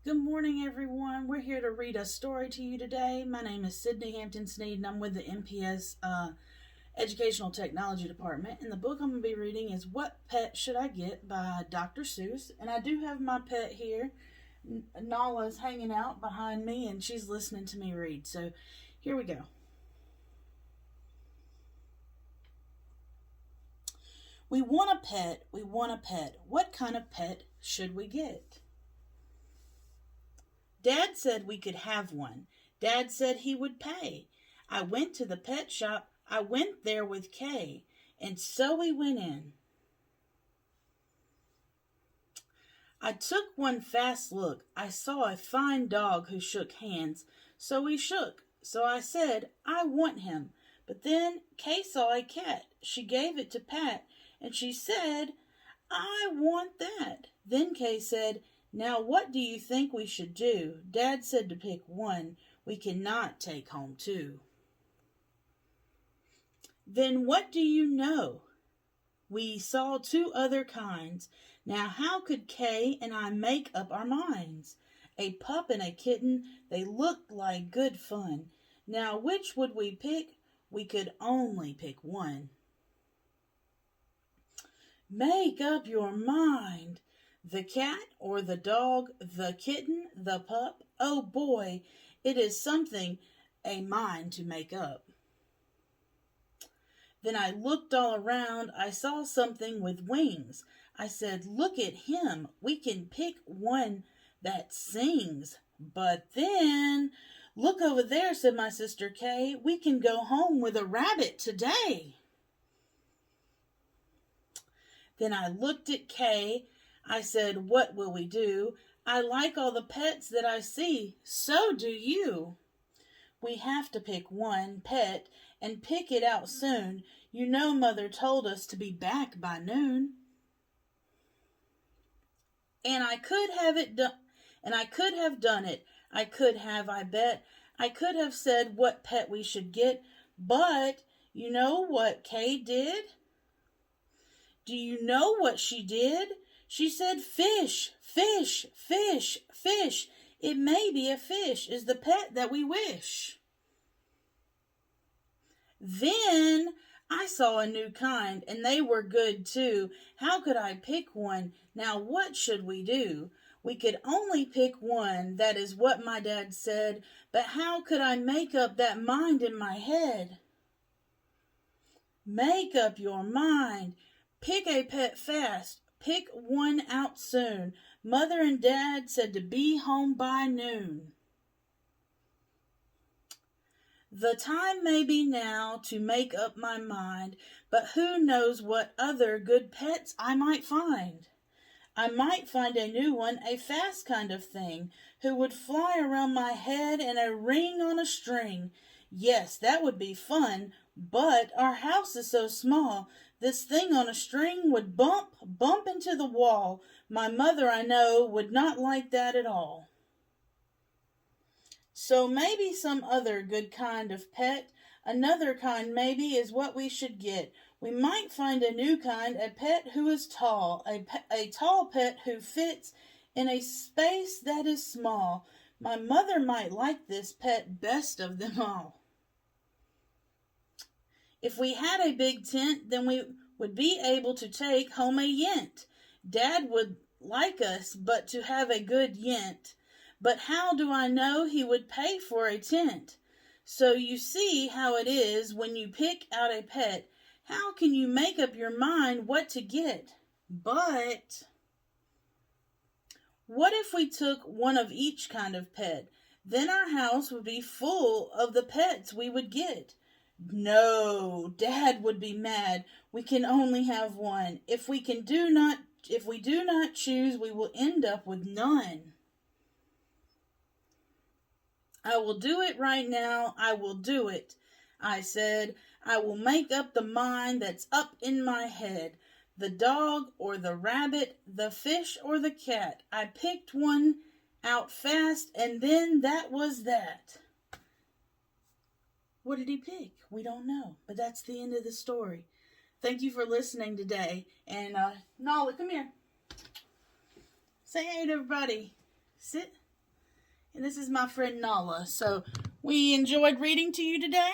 Good morning, everyone. We're here to read a story to you today. My name is Sydney Hampton Sneed, and I'm with the MPS Educational Technology Department. And the book I'm going to be reading is What Pet Should I Get by Dr. Seuss. And I do have my pet here. Nala's hanging out behind me, and she's listening to me read. So here we go. We want a pet. We want a pet. What kind of pet should we get? Dad said we could have one. Dad said he would pay. I went to the pet shop. I went there with Kay. And so we went in. I took one fast look. I saw a fine dog who shook hands. So we shook. So I said, I want him. But then Kay saw a cat. She gave it to Pat. And she said, I want that. Then Kay said, now what do you think we should do? Dad said to pick one. We cannot take home two. Then what do you know? We saw two other kinds. Now how could Kay and I make up our minds? A pup and a kitten, they looked like good fun. Now which would we pick? We could only pick one. Make up your mind. The cat or the dog, the kitten, the pup, oh boy, it is something a mind to make up. Then I looked all around, I saw something with wings. I said, look at him, we can pick one that sings. But then, look over there, said my sister Kay, we can go home with a rabbit today. Then I looked at Kay. I said, what will we do? I like all the pets that I see. So do you. We have to pick one pet and pick it out soon. You know Mother told us to be back by noon. And I could have done it. I could have, I bet. I could have said what pet we should get. But you know what Kay did? Do you know what she did? She said, fish, fish, fish, fish. It may be a fish is the pet that we wish. Then I saw a new kind, and they were good too. How could I pick one? Now what should we do? We could only pick one, that is what my dad said. But how could I make up that mind in my head? Make up your mind. Pick a pet fast. Pick one out soon. Mother and Dad said to be home by noon. The time may be now to make up my mind, but who knows what other good pets I might find. I might find a new one, a fast kind of thing, who would fly around my head in a ring on a string. Yes, that would be fun, but our house is so small. This thing on a string would bump into the wall. My mother, I know, would not like that at all. So maybe some other good kind of pet, another kind maybe is what we should get. We might find a new kind, a pet who is tall, a tall pet who fits in a space that is small. My mother might like this pet best of them all. If we had a big tent, then we would be able to take home a yent. Dad would like us but to have a good yent. But how do I know he would pay for a tent? So you see how it is when you pick out a pet. How can you make up your mind what to get? But what if we took one of each kind of pet? Then our house would be full of the pets we would get. No, Dad would be mad. We can only have one. If we do not choose, we will end up with none. I will do it right now. I will do it. I said, I will make up the mind that's up in my head. The dog or the rabbit, the fish or the cat. I picked one out fast, and then that was that. What did he pick? We don't know, but that's the end of the story. Thank you for listening today. And Nala, come here. Say hey to everybody. Sit. And this is my friend Nala. So we enjoyed reading to you today,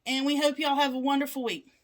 and we hope y'all have a wonderful week.